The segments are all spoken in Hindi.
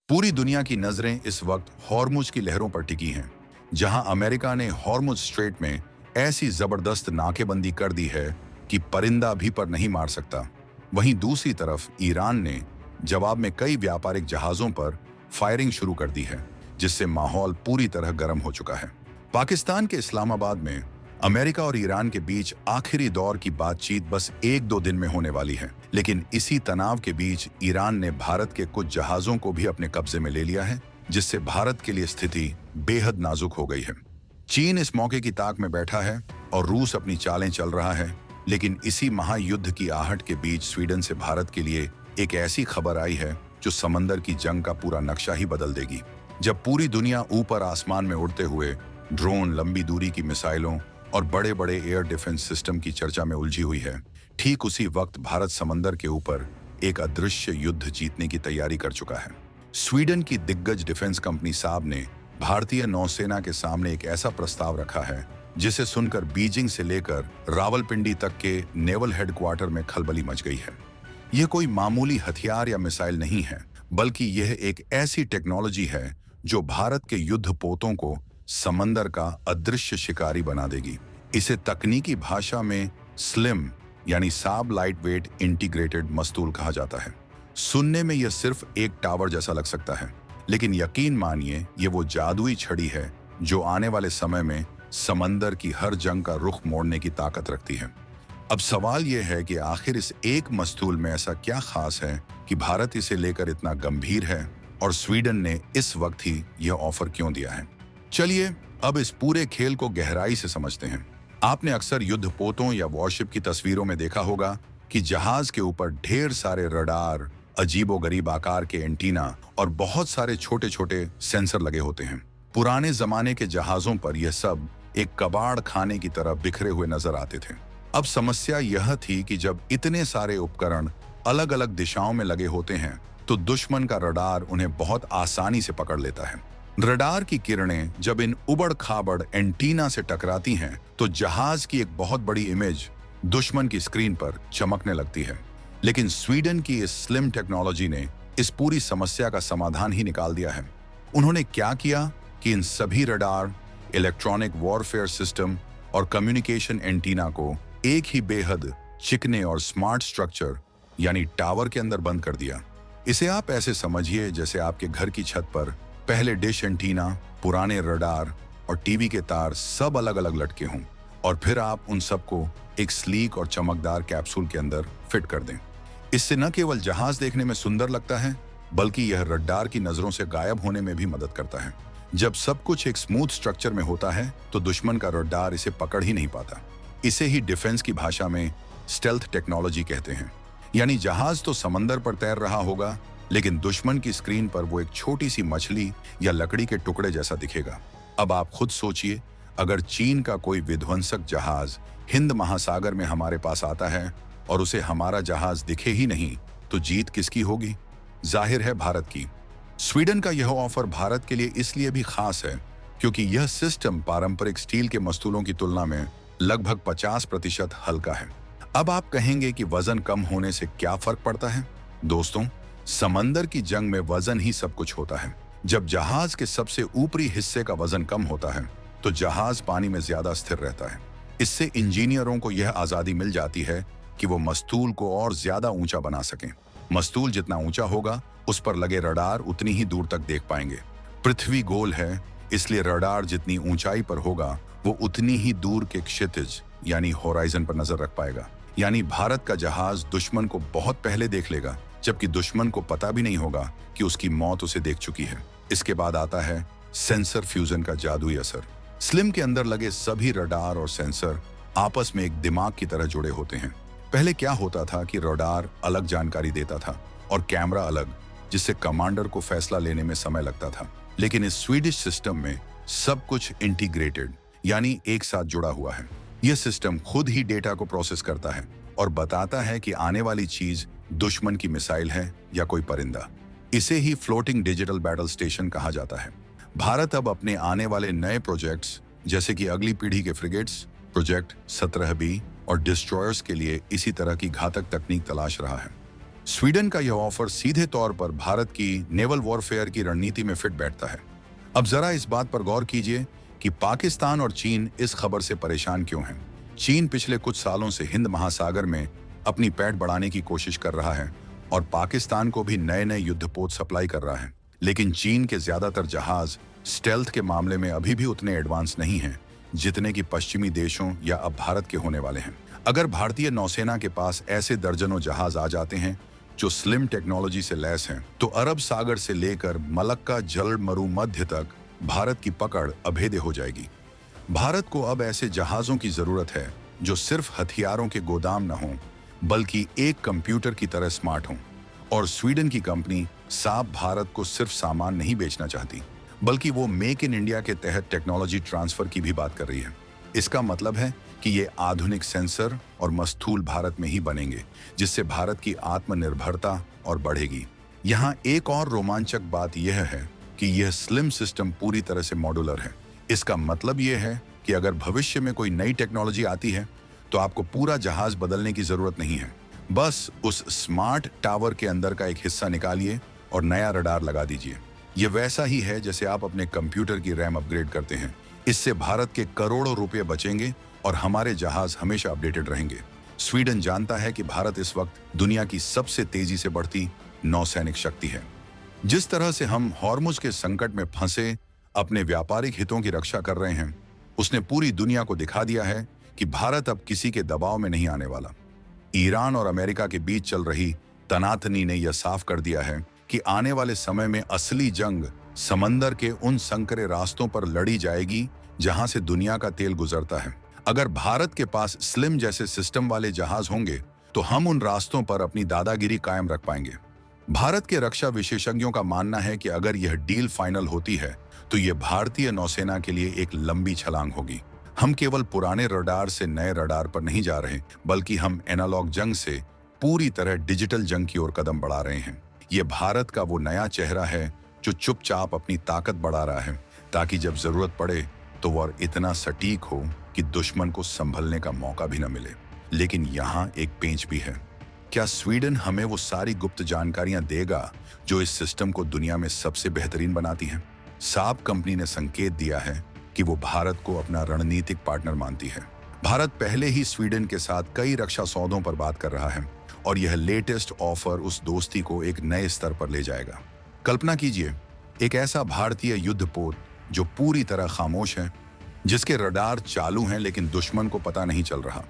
पूरी दुनिया की नजरें इस वक्त हॉर्मुज की लहरों पर टिकी हैं, जहां अमेरिका ने हॉर्मुज स्ट्रेट में ऐसी जबरदस्त नाकेबंदी कर दी है कि परिंदा भी पर नहीं मार सकता। वहीं दूसरी तरफ ईरान ने जवाब में कई व्यापारिक जहाजों पर फायरिंग शुरू कर दी है, जिससे माहौल पूरी तरह गर्म हो चुका है। पाकिस्तान के इस्लामाबाद में अमेरिका और ईरान के बीच आखिरी दौर की बातचीत बस 1-2 दिन में होने वाली है, लेकिन इसी तनाव के बीच ईरान ने भारत के कुछ जहाजों को भी अपने कब्जे में ले लिया है, जिससे भारत के लिए स्थिति बेहद नाजुक हो गई है। चीन इस मौके की ताक में बैठा है और रूस अपनी चालें चल रहा है, लेकिन इसी महायुद्ध की आहट के बीच स्वीडन से भारत के लिए एक ऐसी खबर आई है जो समंदर की जंग का पूरा नक्शा ही बदल देगी। जब पूरी दुनिया ऊपर आसमान में उड़ते हुए ड्रोन, लंबी दूरी की मिसाइलों और बड़े बड़े एयर डिफेंस सिस्टम की चर्चा में उलझी हुई है, ठीक उसी वक्त भारत समंदर के ऊपर एक अदृश्य युद्ध जीतने की तैयारी कर चुका है। स्वीडन की दिग्गज डिफेंस कंपनी साब ने भारतीय नौसेना के सामने एक ऐसा प्रस्ताव रखा है जिसे सुनकर बीजिंग से लेकर रावलपिंडी तक के नेवल हेडक्वार्टर में खलबली मच गई है। यह कोई मामूली हथियार या मिसाइल नहीं है, बल्कि यह एक ऐसी टेक्नोलॉजी है जो भारत के युद्धपोतों को समंदर का अदृश्य शिकारी बना देगी। इसे तकनीकी भाषा में स्लिम यानी साब लाइट वेट इंटीग्रेटेड मस्तूल कहा जाता है। सुनने में यह सिर्फ एक टावर जैसा लग सकता है, लेकिन यकीन मानिए ये वो जादुई छड़ी है जो आने वाले समय में समंदर की हर जंग का रुख मोड़ने की ताकत रखती है। अब सवाल यह है कि आखिर इस एक मस्तूल में ऐसा क्या खास है कि भारत इसे लेकर इतना गंभीर है और स्वीडन ने इस वक्त ही यह ऑफर क्यों दिया है। चलिए अब इस पूरे खेल को गहराई से समझते हैं। आपने अक्सर युद्धपोतों या वॉरशिप की तस्वीरों में देखा होगा कि जहाज के ऊपर ढेर सारे रडार, अजीबोगरीब आकार के एंटीना और बहुत सारे छोटे छोटे सेंसर लगे होते हैं। पुराने जमाने के जहाजों पर यह सब एक कबाड़ खाने की तरह बिखरे हुए नजर आते थे। अब समस्या यह थी कि जब इतने सारे उपकरण अलग अलग दिशाओं में लगे होते हैं तो दुश्मन का रडार उन्हें बहुत आसानी से पकड़ लेता है। रडार की किरणें जब इन उबड़ खाबड़ एंटीना से टकराती हैं तो जहाज की एक बहुत बड़ी इमेज दुश्मन की स्क्रीन पर चमकने लगती है। लेकिन स्वीडन की इस स्लिम टेक्नोलॉजी ने इस पूरी समस्या का समाधान ही निकाल दिया है। उन्होंने क्या किया कि इन सभी रडार, इलेक्ट्रॉनिक वॉरफेयर सिस्टम और कम्युनिकेशन एंटीना को एक ही बेहद चिकने और स्मार्ट स्ट्रक्चर यानी टावर के अंदर बंद कर दिया। इसे आप ऐसे समझिए जैसे आपके घर की छत पर पहले डिश एंटीना, पुराने रडार और टीवी के तार सब अलग अलग लटके हों और फिर आप उन सबको एक स्लीक और चमकदार कैप्सूल के अंदर फिट कर दें। इससे न केवल जहाज देखने में सुंदर लगता है, बल्कि यह रडार की नजरों से गायब होने में भी मदद करता है। जब सब कुछ एक स्मूथ स्ट्रक्चर में होता है तो दुश्मन का रडार इसे पकड़ ही नहीं पाता। इसे ही डिफेंस की भाषा में स्टेल्थ टेक्नोलॉजी कहते हैं। यानी जहाज तो समंदर पर तैर रहा होगा, लेकिन दुश्मन की स्क्रीन पर वो एक छोटी सी मछली या लकड़ी के टुकड़े जैसा दिखेगा। अब आप खुद सोचिए, अगर चीन का कोई विध्वंसक जहाज हिंद महासागर में हमारे पास आता है और उसे हमारा जहाज दिखे ही नहीं, तो जीत किसकी होगी? जाहिर है भारत की। स्वीडन का यह ऑफर भारत के लिए इसलिए भी खास है क्योंकि यह सिस्टम पारंपरिक स्टील के मस्तूलों की तुलना में लगभग 50% हल्का है। अब आप कहेंगे कि वजन कम होने से क्या फर्क पड़ता है? दोस्तों, समंदर की जंग में वजन ही सब कुछ होता है। जब जहाज के सबसे ऊपरी हिस्से का वजन कम होता है तो जहाज पानी में ज्यादा स्थिर रहता है। इससे इंजीनियरों को यह आजादी मिल जाती है कि वो मस्तूल को और ज्यादा ऊंचा बना सकें। मस्तूल जितना ऊंचा होगा, उस पर लगे रडार उतनी ही दूर तक देख पाएंगे। पृथ्वी गोल है, इसलिए रडार जितनी ऊंचाई पर होगा वो उतनी ही दूर के क्षितिज यानी होराइजन पर नजर रख पाएगा। यानी भारत का जहाज दुश्मन को बहुत पहले देख लेगा, जबकि दुश्मन को पता भी नहीं होगा कि उसकी मौत उसे देख चुकी है। इसके बाद आता है सेंसर फ्यूजन का जादुई असर। स्लिम के अंदर लगे सभी रडार और सेंसर आपस में एक दिमाग की तरह जुड़े होते हैं। पहले क्या होता था कि रडार अलग जानकारी देता था और कैमरा अलग, जिससे कमांडर को फैसला लेने में समय लगता था। लेकिन इस स्वीडिश सिस्टम में सब कुछ इंटीग्रेटेड यानी एक साथ जुड़ा हुआ है। यह सिस्टम खुद ही डेटा को प्रोसेस करता है और बताता है कि आने वाली चीज दुश्मन की मिसाइल है या कोई परिंदा। इसे ही फ्लोटिंग डिजिटल बैटल स्टेशन कहा जाता है। भारत अब अपने आने वाले नए प्रोजेक्ट्स जैसे कि अगली पीढ़ी के फ्रिगेट्स, प्रोजेक्ट 17B और डिस्ट्रॉयर्स के लिए इसी तरह की घातक तकनीक तलाश रहा है। स्वीडन का यह ऑफर सीधे तौर पर भारत की नेवल वॉरफेयर की रणनीति में फिट बैठता है। अब जरा इस बात पर गौर कीजिए कि पाकिस्तान और चीन इस खबर से परेशान क्यों हैं। चीन पिछले कुछ सालों से हिंद महासागर में अपनी पैठ बढ़ाने की कोशिश कर रहा है और पाकिस्तान को भी नए नए युद्धपोत सप्लाई कर रहा है, लेकिन चीन के ज्यादातर जहाज स्टेल्थ के मामले में अभी भी उतने एडवांस नहीं हैं जितने कि पश्चिमी देशों या अब भारत के होने वाले हैं। अगर भारतीय नौसेना के पास ऐसे दर्जनों जहाज आ जाते हैं जो स्लिम टेक्नोलॉजी से लैस हैं, तो अरब सागर से लेकर मलक्का जल मरुमध्य तक भारत की पकड़ अभेद्य हो जाएगी। भारत को अब ऐसे जहाजों की जरूरत है जो सिर्फ हथियारों के गोदाम न हों, बल्कि एक कंप्यूटर की तरह स्मार्ट हों। और स्वीडन की कंपनी साब भारत को सिर्फ सामान नहीं बेचना चाहती, बल्कि वो मेक इन इंडिया के तहत टेक्नोलॉजी ट्रांसफर की भी बात कर रही है। इसका मतलब है कि ये आधुनिक सेंसर और मस्तूल भारत में ही बनेंगे, जिससे भारत की आत्मनिर्भरता और बढ़ेगी। यहाँ एक और रोमांचक बात यह है कि यह स्लिम सिस्टम पूरी तरह से मॉड्यूलर है। इसका मतलब यह है कि अगर भविष्य में कोई नई टेक्नोलॉजी आती है तो आपको पूरा जहाज बदलने की जरूरत नहीं है। बस उस स्मार्ट टावर के अंदर का एक हिस्सा निकालिए और नया रडार लगा दीजिए। यह वैसा ही है जैसे आप अपने कंप्यूटर की रैम अपग्रेड करते हैं। इससे भारत के करोड़ों रुपए बचेंगे और हमारे जहाज हमेशा अपडेटेड रहेंगे। स्वीडन जानता है कि भारत इस वक्त दुनिया की सबसे तेजी से बढ़ती नौसैनिक शक्ति है। जिस तरह से हम हॉर्मुज के संकट में फंसे अपने व्यापारिक हितों की रक्षा कर रहे हैं, उसने पूरी दुनिया को दिखा दिया है कि भारत अब किसी के दबाव में नहीं आने वाला। ईरान और अमेरिका के बीच चल रही तनातनी ने यह साफ कर दिया है कि आने वाले समय में असली जंग समंदर के उन संकरे रास्तों पर लड़ी जाएगी जहां से दुनिया का तेल गुजरता है। अगर भारत के पास स्लिम जैसे सिस्टम वाले जहाज होंगे तो हम उन रास्तों पर अपनी दादागिरी कायम रख पाएंगे। भारत के रक्षा विशेषज्ञों का मानना है कि अगर यह डील फाइनल होती है तो यह भारतीय नौसेना के लिए एक लंबी छलांग होगी। हम केवल पुराने रडार से नए रडार पर नहीं जा रहे, बल्कि हम एनालॉग जंग से पूरी तरह डिजिटल जंग की ओर कदम बढ़ा रहे हैं। यह भारत का वो नया चेहरा है जो चुपचाप अपनी ताकत बढ़ा रहा है, ताकि जब जरूरत पड़े तो वह इतना सटीक हो कि दुश्मन को संभलने का मौका भी न मिले। लेकिन यहाँ एक पेंच भी है। क्या स्वीडन हमें वो सारी गुप्त जानकारियां देगा जो इस सिस्टम को दुनिया में सबसे बेहतरीन बनाती हैं? साब कंपनी ने संकेत दिया है कि वो भारत को अपना रणनीतिक पार्टनर मानती है। भारत पहले ही स्वीडन के साथ कई रक्षा सौदों पर बात कर रहा है और यह लेटेस्ट ऑफर उस दोस्ती को एक नए स्तर पर ले जाएगा। कल्पना कीजिए, एक ऐसा भारतीय युद्धपोत जो पूरी तरह खामोश है, जिसके रडार चालू हैं लेकिन दुश्मन को पता नहीं चल रहा,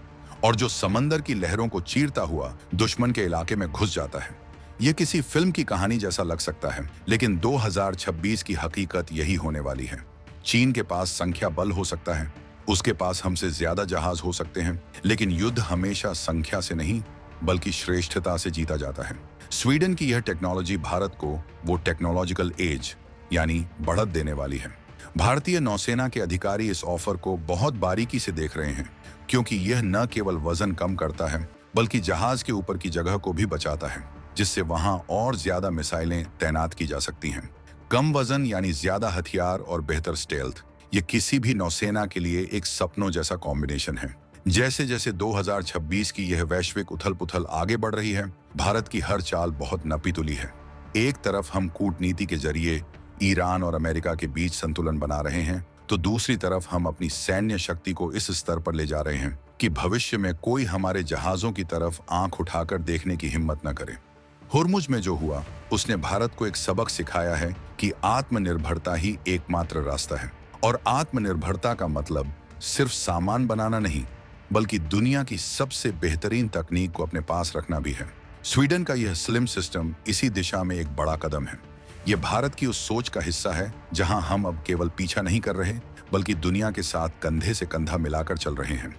और जो समंदर की लहरों को चीरता हुआ दुश्मन के इलाके में घुस जाता है। यह किसी फिल्म की कहानी जैसा लग सकता है, लेकिन 2026 की हकीकत यही होने वाली है। चीन के पास संख्या बल हो सकता है, उसके पास हमसे ज्यादा जहाज हो सकते हैं, लेकिन युद्ध हमेशा संख्या से नहीं बल्कि श्रेष्ठता से जीता जाता है। स्वीडन की यह टेक्नोलॉजी भारत को वो टेक्नोलॉजिकल एज यानी बढ़त देने वाली है। भारतीय नौसेना के अधिकारी इस ऑफर को बहुत बारीकी से देख रहे हैं, क्योंकि यह न केवल वजन कम करता है बल्कि जहाज के ऊपर की जगह को भी बचाता है, जिससे वहां और ज्यादा मिसाइलें तैनात की जा सकती हैं। कम वजन यानी ज्यादा हथियार और बेहतर स्टेल्थ, ये किसी भी नौसेना के लिए एक सपनों जैसा कॉम्बिनेशन है। जैसे जैसे 2026 की यह वैश्विक उथल पुथल आगे बढ़ रही है, भारत की हर चाल बहुत नपीतुली है। एक तरफ हम कूटनीति के जरिए ईरान और अमेरिका के बीच संतुलन बना रहे हैं, तो दूसरी तरफ हम अपनी सैन्य शक्ति को इस स्तर पर ले जा रहे हैं कि भविष्य में कोई हमारे जहाजों की तरफ आंख उठाकर देखने की हिम्मत न करे। होर्मुज में जो हुआ, उसने भारत को एक सबक सिखाया है कि आत्मनिर्भरता ही एकमात्र रास्ता है। और आत्मनिर्भरता का मतलब सिर्फ सामान बनाना नहीं, बल्कि दुनिया की सबसे बेहतरीन तकनीक को अपने पास रखना भी है। स्वीडन का यह स्लिम सिस्टम इसी दिशा में एक बड़ा कदम है। यह भारत की उस सोच का हिस्सा है जहां हम अब केवल पीछा नहीं कर रहे, बल्कि दुनिया के साथ कंधे से कंधा मिलाकर चल रहे हैं।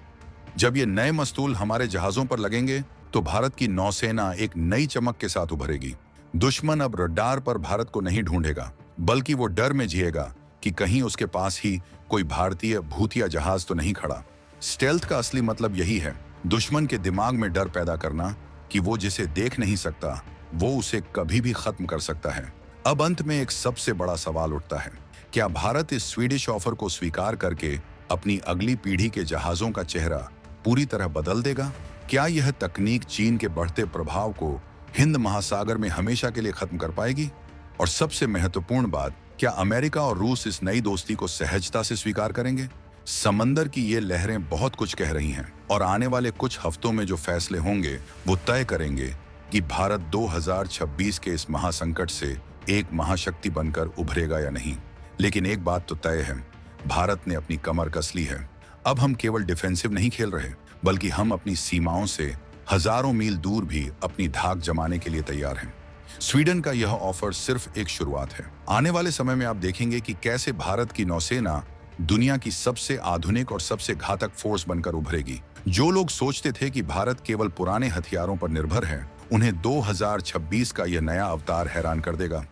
जब ये नए मस्तूल हमारे जहाजों पर लगेंगे तो भारत की नौसेना एक नई चमक के साथ उभरेगी। दुश्मन अब रडार पर भारत को नहीं ढूंढेगा, बल्कि वो डर में जिएगा कि कहीं उसके पास ही कोई भारतीय भूतिया जहाज तो नहीं खड़ा। स्टेल्थ का असली मतलब यही है, दुश्मन के दिमाग में डर पैदा करना कि वो जिसे देख नहीं सकता वो उसे कभी भी खत्म कर सकता है। अब अंत में एक सबसे बड़ा सवाल उठता है, क्या भारत इस स्वीडिश ऑफर को स्वीकार करके अपनी अगली पीढ़ी के जहाजों का चेहरा पूरी तरह बदल देगा? क्या यह तकनीक चीन के बढ़ते प्रभाव को हिंद महासागर में हमेशा के लिए खत्म कर पाएगी? और सबसे महत्वपूर्ण बात, क्या अमेरिका और रूस इस नई दोस्ती को सहजता से स्वीकार करेंगे? समंदर की ये लहरें बहुत कुछ कह रही हैं और आने वाले कुछ हफ्तों में जो फैसले होंगे वो तय करेंगे कि भारत 2026 के इस महासंकट से एक महाशक्ति बनकर उभरेगा या नहीं। लेकिन एक बात तो तय है, भारत ने अपनी कमर कस ली है। अब हम केवल डिफेंसिव नहीं खेल रहे, बल्कि हम अपनी सीमाओं से हजारों मील दूर भी अपनी धाक जमाने के लिए तैयार हैं। स्वीडन का यह ऑफर सिर्फ एक शुरुआत है। आने वाले समय में आप देखेंगे कि कैसे भारत की नौसेना दुनिया की सबसे आधुनिक और सबसे घातक फोर्स बनकर उभरेगी। जो लोग सोचते थे कि भारत केवल पुराने हथियारों पर निर्भर है, उन्हें 2026 का यह नया अवतार हैरान कर देगा।